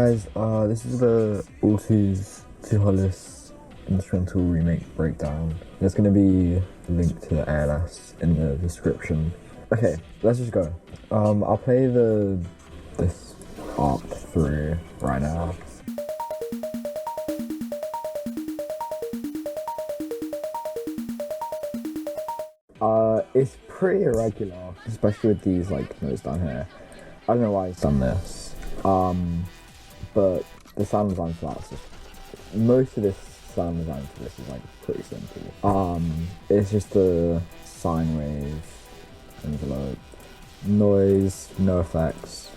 guys, this is the ALP 2HOLLIS instrumental remake breakdown. There's going to be a link to the ALS in the description. Okay, let's just go. I'll play this ARP through right now. It's pretty irregular, especially with these like notes down here. I don't know why he's done this. But the sound design for that's just, most of this sound design for this is like pretty simple. It's just a sine wave, envelope, noise, no effects.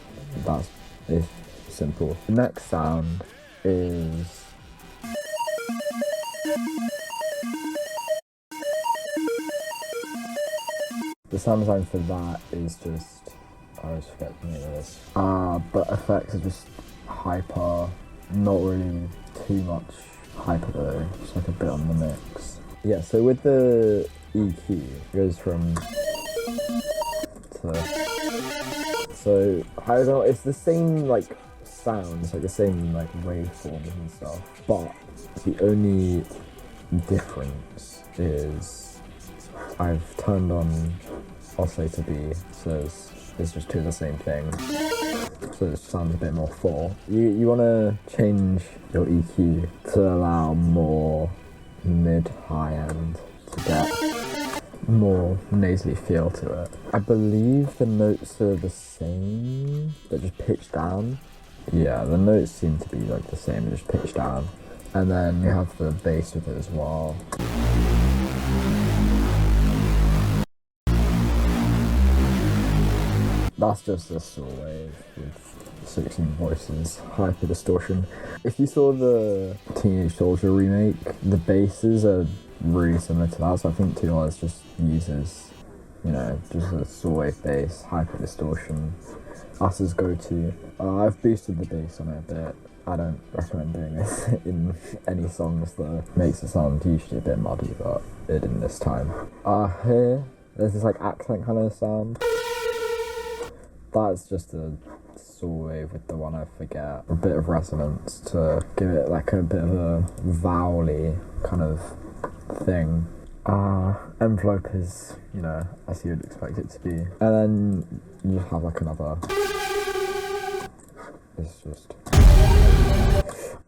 That's it's simple. The next sound is the sound design for that is just, I always forget the name of this. But effects are just hyper, not really too much hyper though, just like a bit on the mix. Yeah, so with the EQ, it goes from to, so horizontal, it's the same like sounds, like the same like waveforms and stuff, but the only difference is I've turned on oscillator B, so it's just two of the same thing. So it sounds a bit more full. You want to change your EQ to allow more mid-high end to get more nasally feel to it. I believe the notes are the same, but just pitched down. Yeah, the notes seem to be like the same, just pitched down. And then you have the bass with it as well. That's just a saw wave with 16 voices, hyper distortion. If you saw the Teenage Soldier remake, the basses are really similar to that, so I think 2HOLLIS just uses, you know, just a saw wave bass, hyper distortion. That's his go-to. I've boosted the bass on it a bit. I don't recommend doing this in any songs though. Makes it sound usually a bit muddy, but it didn't this time. Here, there's this like accent kind of sound. That's just a saw wave with the one I forget. A bit of resonance to give it like a bit of a vowel-y kind of thing. Envelope is, you know, as you would expect it to be. And then you have like another. It's just.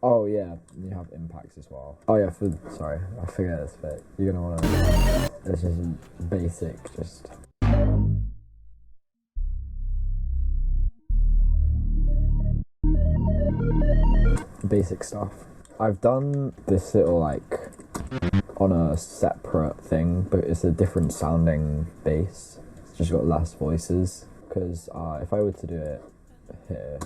Oh yeah, you have impacts as well. Oh yeah, sorry, I forget this bit. You're gonna wanna. It's just basic, just. Basic stuff. I've done this little like on a separate thing, but it's a different sounding bass. It's just got less voices, because if I were to do it here,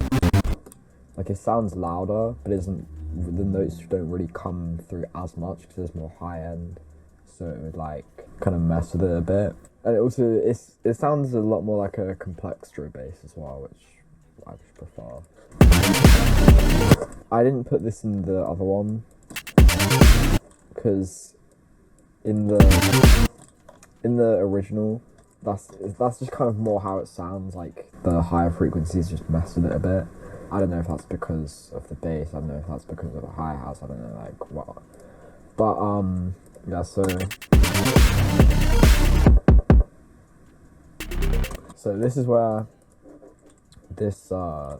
like it sounds louder, but the notes don't really come through as much because there's more high end, so it would like kind of mess with it a bit. And it also it sounds a lot more like a complextro bass as well, which I just prefer. I didn't put this in the other one because in the original, that's just kind of more how it sounds. Like the higher frequencies just mess with it a bit. I don't know if that's because of the bass. I don't know if that's because of the hi-hats. I don't know like what. But yeah. So this is where this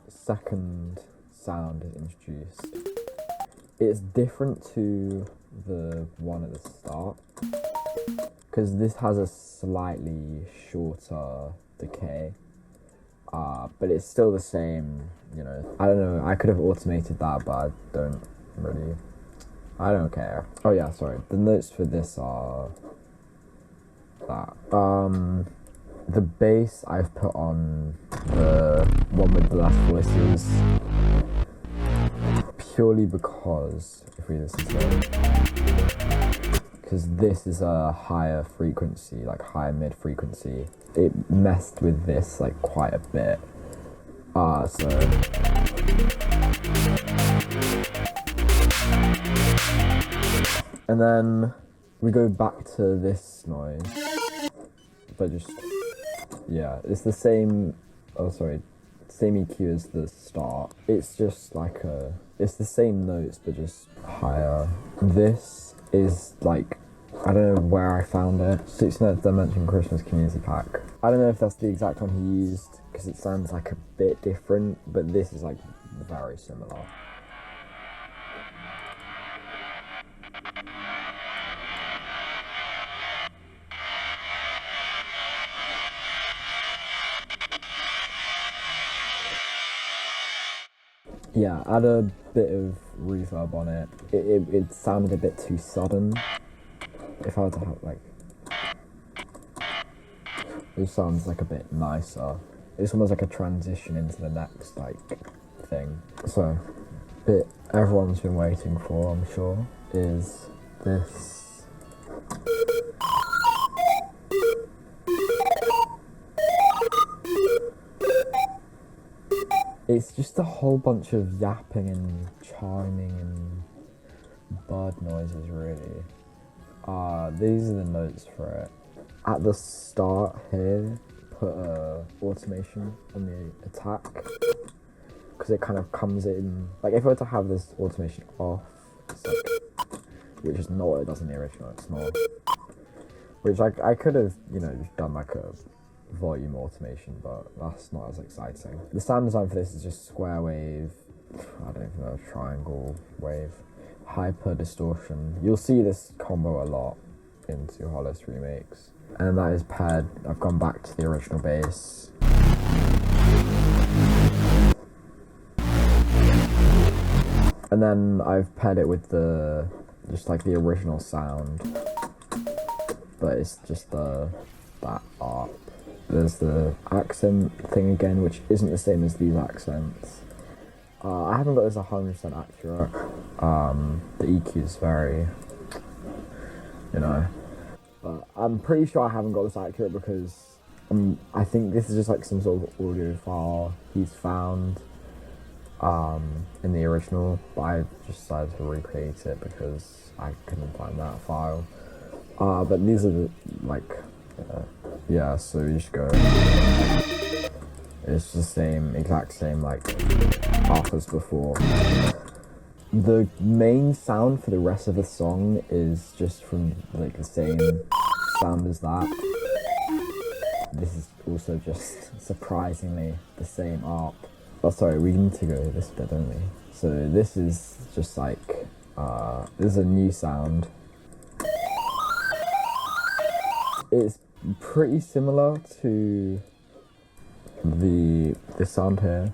second sound is introduced. It's different to the one at the start because this has a slightly shorter decay, but it's still the same, you know. I don't know, I could have automated that, but I don't care. Oh yeah, sorry, the notes for this are that. The bass I've put on the one with the less voices purely because, if we listen to it, because this is a higher frequency, like higher mid frequency, it messed with this like quite a bit. So and then we go back to this noise, but just. Yeah, it's the same. Oh, sorry. same EQ as the start. It's just like it's the same notes but just higher. This is like, I don't know where I found it. 69th Dimension Christmas Community Pack. I don't know if that's the exact one he used because it sounds like a bit different, but this is like very similar. Yeah, add a bit of reverb on it. It sounded a bit too sudden. If I were to have like, it sounds like a bit nicer. It's almost like a transition into the next like thing. So, bit everyone's been waiting for, I'm sure, is this. It's just a whole bunch of yapping and chiming and bird noises, really. These are the notes for it. At the start here, put a automation on the attack, because it kind of comes in, like if I were to have this automation off, it's like, which is not what it does in the original, it's not. Which I could have, you know, just done like a volume automation, but that's not as exciting. The sound design for this is just square wave, I don't even know, triangle wave, hyper distortion. You'll see this combo a lot in 2HOLLIS remakes. And that is paired, I've gone back to the original bass. And then I've paired it with just like the original sound, but it's just that ARP. There's the accent thing again, which isn't the same as these accents. I haven't got this 100% accurate. The EQ is very, you know, but I'm pretty sure I haven't got this accurate because I think this is just like some sort of audio file he's found in the original, but I just decided to recreate it because I couldn't find that file. But these are the, like, yeah, so you just go, it's the same, exact same, like, half as before. The main sound for the rest of the song is just from, like, the same sound as that. This is also just, surprisingly, the same ARP. Oh, sorry, we need to go this bit, don't we? So this is just like, this is a new sound. It's pretty similar to the sound here.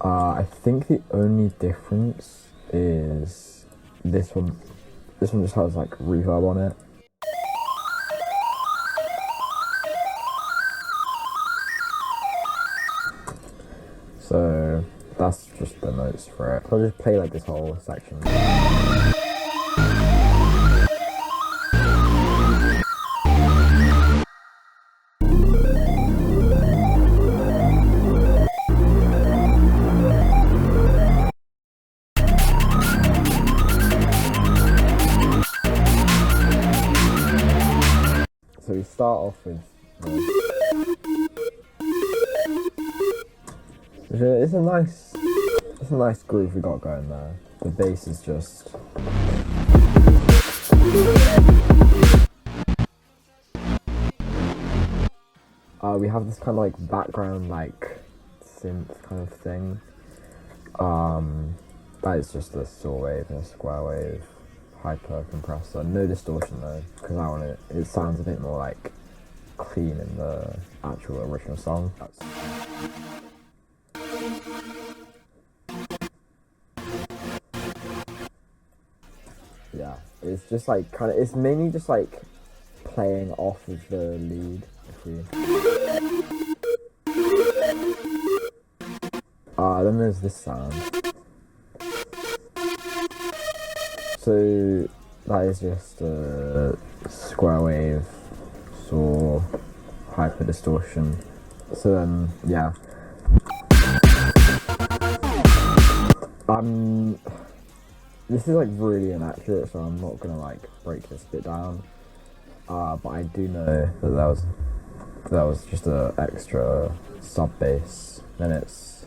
I think the only difference is this one. This one just has like reverb on it. So that's just the notes for it. I'll just play like this whole section. So we start off with it's a nice groove we got going there. The bass is just we have this kind of like background like synth kind of thing. That is just a saw wave and a square wave hyper compressor. No distortion though, because I want it sounds a bit more like clean in the actual original song. Yeah, it's just like kind of, it's mainly just like playing off of the lead. Then there's this sound. So that is just a square wave, saw, hyper distortion. So then, yeah. This is like really inaccurate, so I'm not gonna like break this bit down. But I do know that That was just an extra sub bass. Then it's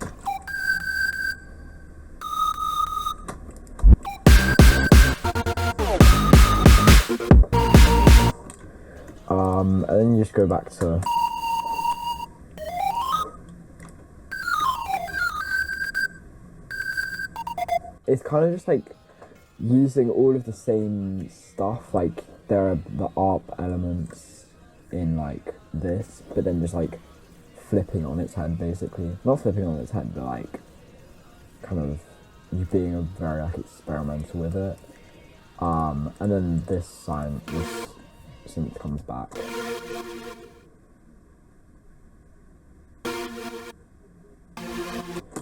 and then you just go back to it's kind of just like using all of the same stuff. Like there are the ARP elements in like this, but then just like flipping on its head, basically. Not flipping on its head, but like kind of you being a very like experimental with it. And then this synth comes back.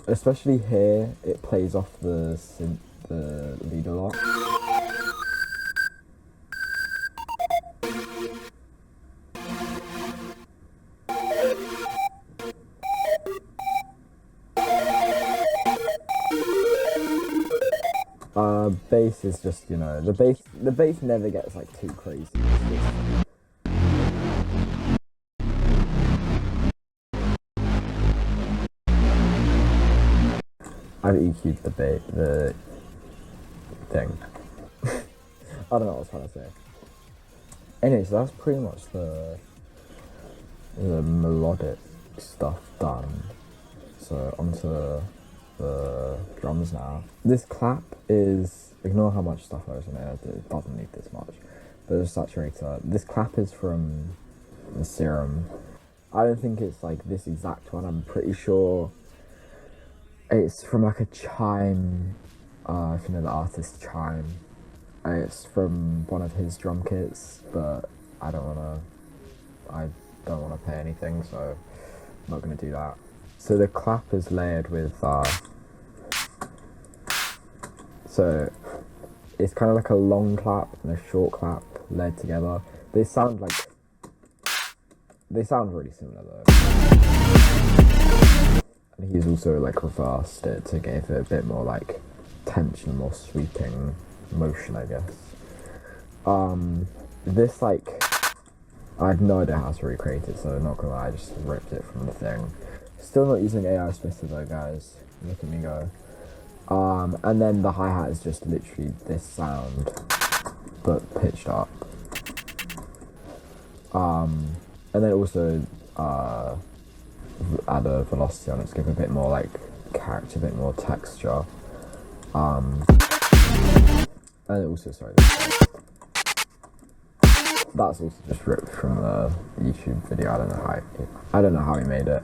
Especially here, it plays off the lead a lot. Bass is just, you know, the bass never gets like too crazy. I've EQ'd the thing. I don't know what I was trying to say. Anyway, so that's pretty much the melodic stuff done. So onto the drums now. This clap is, ignore how much stuff there is in it, it doesn't need this much. But there's a saturator. This clap is from the Serum. I don't think it's like this exact one, I'm pretty sure it's from like a Chime, if you know the artist Chime. It's from one of his drum kits, but I don't wanna pay anything, so I'm not gonna do that. So the clap is layered with, so it's kind of like a long clap and a short clap layered together. They sound really similar though. And he's also like reversed it to give it a bit more like tension, more sweeping motion, I guess. This like, I have no idea how to recreate it, so not gonna lie, I just ripped it from the thing. Still not using AI splitter though, guys. Look at me go. And then the hi-hat is just literally this sound, but pitched up. And then also add a velocity on it to give a bit more like character, a bit more texture. And also, sorry, that's also just ripped from the YouTube video. I don't know how he made it.